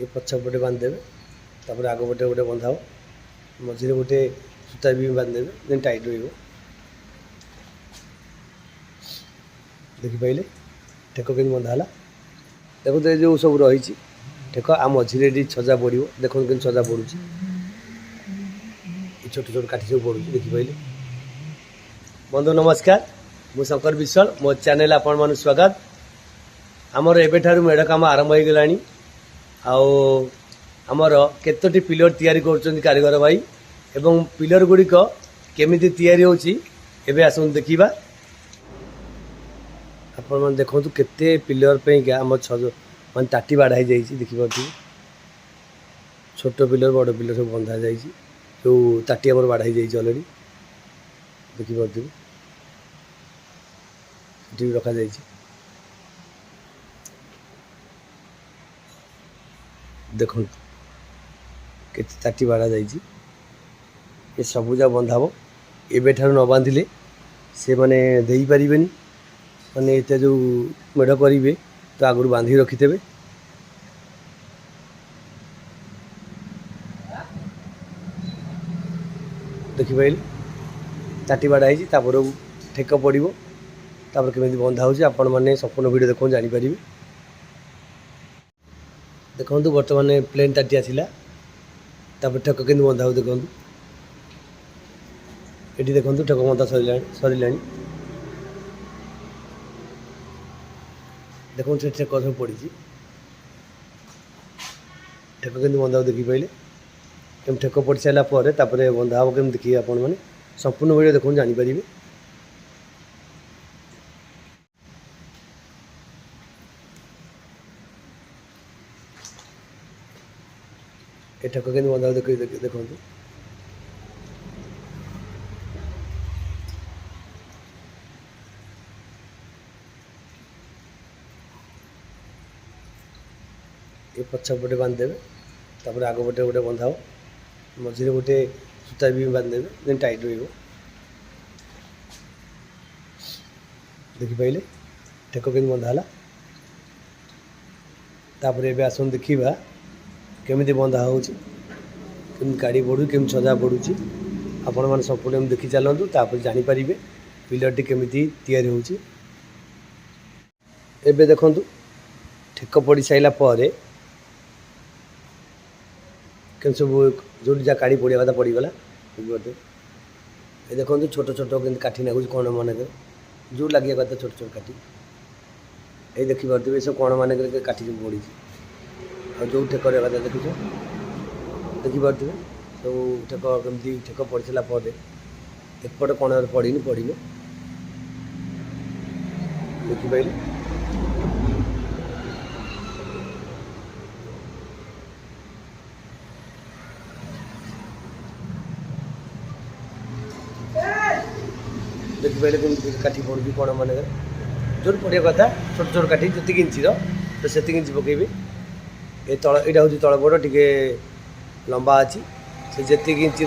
ये पछपटे बांधिदेवे तापर आग पटे गोटे बंधा हो मझे गोटे सूता भी बांधिदेवे जेन टाइट रही देखिपारे ठेक के बंधा है देखो तो जो सब रही ठेक आ मझे छजा पड़ो देखो कि छजा पड़ू छोट छोट काठी सब पड़ू देखिपारे बंधु नमस्कार मु शंकर विश्वाल मो चैनल आपण मन स्वागत आमर एबेठारु मेढ़ काम आरंभ हो गलानी आमर केतोटी पिलर तैयारी कर कारीगर भाई एवं पिलर गुड़िक केमिति तैयारी होची एबे आसन देखिबा आपण मन देखो केते पिलर पे क्या आम मान ताटी बाढ़ाई जाइए देखिए छोट पिलर बड़ पिलर सब बंधा जाइए जो ताटी आम बाढ़ाई जाइए अलरेडी देखिए रखा जाइए देखो के ताटी बाढ़ा जाइए ये सबुजा बंधाव एबेठारु न बांधिले से माने देई परिबेनी माने एते जो मेढ़ करेंगे तो आगुरी बांधि रखिथे देखिपारे ताटी बाढ़ाई ठेक पड़ो तापर केमी बंधा हो आपण मैंने संपूर्ण वीडियो देखो जानीपर देखो बर्तमान प्लेन ताटी आसला ठेक के बंधा हो देखो ये देखो ठेक बंधा सरला देखो से ठेक सब पड़ी ठेक के बंधा हो देखिपारे कम ठेक पड़ सारापर बंधा हम कमी देखिए आपण मैंने संपूर्ण वीडियो देखो जानीपर ये ठेक के बंधा हो देखो ये पछपटे बांधिदेवे तापर आग पटे गोटे बंधा हो मझे गोटे सूता भी बांधिदेवे जेन टाइट रही देखिपारे ठेक के बंधा है तापर एबे आसन देखिबा केमिति बंधा होमी गाड़ी पड़ू केमी छजा पड़ू आपण मैंने संपूर्ण देखी चलतु तापर जानीपर पिलर केमिति तैयारी होची एबे देखु ठेक पड़ सारापर केम सब जो जहाँ काढ़ी पड़ा कथा पड़गला ये देखो छोट छोट के काठी नागुच कण मान जो लगे कथा छोट छोट काठी ये देखिपे सब कण मान काठी सब पड़ी जो ठेक कथा देखुच देखिपे सब ठेक कमी ठेक पड़ सारापर एपट कण पड़नी पड़न देखिपारे देखिपारे काठी पड़ू कण मान जो पड़ा कथा छोट छोट काठी जी इंची तो से इंची पकेबे ये तल यहाँ हूँ तलपट टे लंबा अच्छी से जी इंची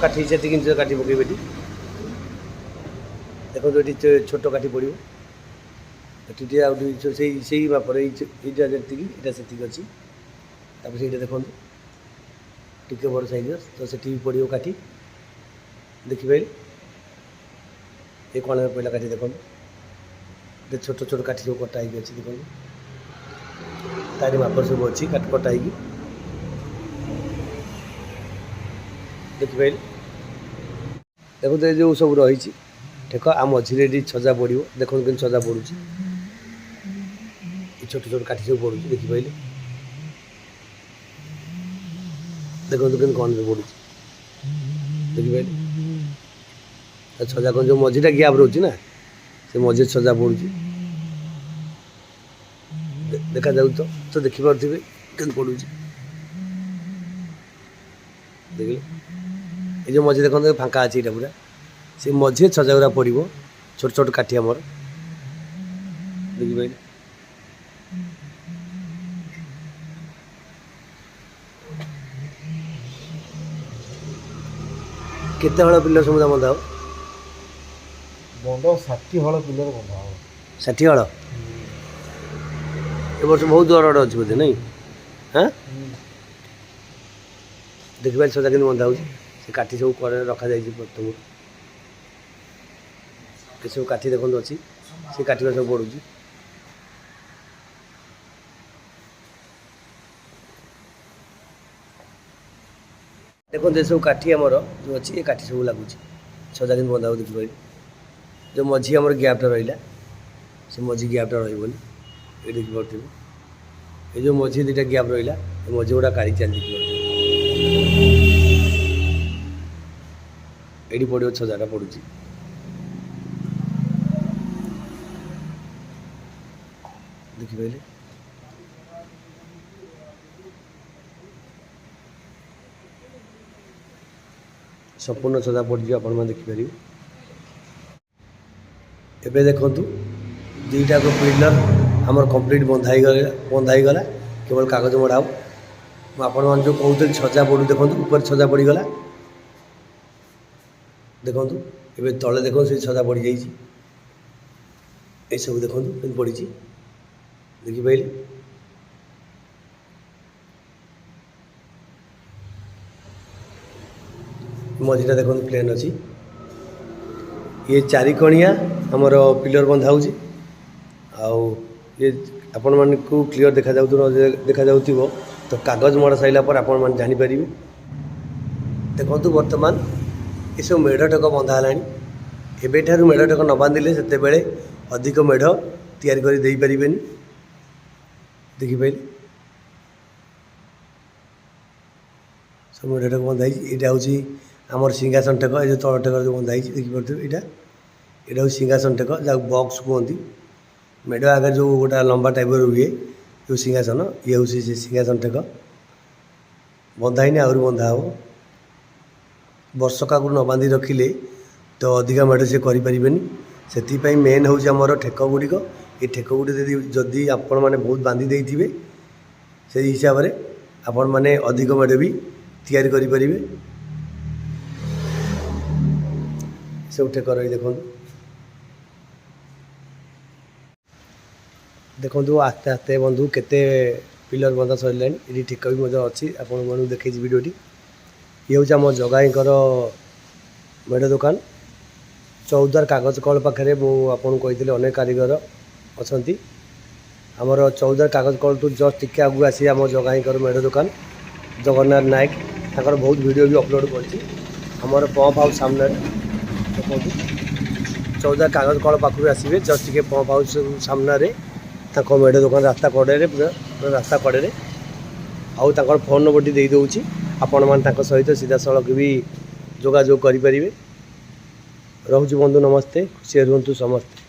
काठी से इंची काठी पकेबे देखो ये छोट काठी पड़ो ये मापर यहाँ जी अच्छी से देखो टे बड़ साइज तो से पड़ो काठी देखिपारे ये कण पहला काठी देखो छोट छोट काठी सब कटा अच्छी देखो तारी मापर सब अच्छी काट कटाई देखिपारे देखो तो जो सब रही ठेक आ मझे छजा पड़ो देखो कि छजा पड़ू छोट छोट काठी सब पड़ू देखिपारे देखो कि कौन पड़ू देखिपारे छजा कौन जो मझीटा गैप रोचे ना से मझे छजा पड़ू देखा जाऊ तो देखिपे के पड़ू देखिए ये जो मझे देखो फाँका अच्छी यहाँ पूरा से मझे छजा गुरा पड़ो छोट छोट काठी आमर देखिपारे केते हल पिलर समुदा बंधा हो बंधा 60 हल पिलर बंधा हो 60 हल ए वर्ष बहुत दर अच्छे बोधे नहीं हाँ देखिए छजा कि बंधा हो काठी सब कड़े रखा जाए प्रथम ये सब काठी देखो अच्छी से काठी सब बढ़ुँ देखो ये सब काठी आमर जो अच्छी ये काठी सब लगुच छजा कि बंधा हो देखिए जो मझी आम गैपटा रहा से मझी गैपटा रही ये देखिए ये जो मझी दुटा गैप रहा मझी गुड़ा काढ़ी चलती ये पड़ो छजाटा पड़ू देखिए संपूर्ण छजा पड़ी आप देखिपारे एबे देखु दुईटा को पिलर आमर कंप्लीट बंधाई गला केवल कागज मड़ा आपण जो कहते छजा पड़ू देखो ऊपर छजा पड़गला देखु ए तले देख से छजा पड़ जा सब देखो पड़ी देखिपारे मझीटा देखो प्लेन अच्छी ये चारिकणिया आमर पिलर बंधा हो ये आपण मान को क्लीयर देखा जाऊ तो कागज मड़ा सारा पर आपण मान जानीपर देखु बर्तमान ये सब मेढ़ टक बंधा एबेठार मेढ़ टक न बांधिले से बेले अधिक मेढ़ तैयारी कर दे पारे देखिपारे सब मेढ़ टक बंधा यहाँ हूँ आमर सिंहासन टेक ये तल टेक जो बंधा देखिपे यहाँ हूँ सिंहासन टेक जहाँ बक्स कहती मेढ़ आगे जो गोटा लंबा टाइप हुए जो सिंहासन ये हूँ से सिंहासन टेक बंधाई आहरी बंधा हे वर्षका न बांधि रखिले तो अधिका मेढ़ से करें से मेन हूँ आमर ठेक गुड़िक ये ठेक गुड़ी जदि आपण मैंने बहुत बांधि देते से हिसाब से आपण मैंने अधिक मेढ़ भी तैयारी करें सब ठेक रही देखो आस्ते आस्ते बंधु केते पिलर बंधा सरला ये ठेक भी अच्छी आपको देखी भिडियोटी ये हूँ आम जगाईकर मेढ़ दुकान चौदार कागज कल पाखे मुझे अनेक कारीगर अच्छा आमर चौदार कागज कल टू जस्ट टिके आगू आसी आम जगाईकर मेढ़ दुकान जगन्नाथ नायक ताकर बहुत वीडियो भी अपलोड करमर पंप हाउस सामने देखो चौदार कागज कल पाखु आसवे जस्ट टिके पंप हाउस सामने मेढ़ दुकान रास्ता कड़े पूरा रास्ता कड़े आउ फोन नंबर दे दूँगी आपण मान सहित सीधा सड़क भी जोगाजोग करें। रोचु बंधु नमस्ते खुशी रुहतु समस्ते।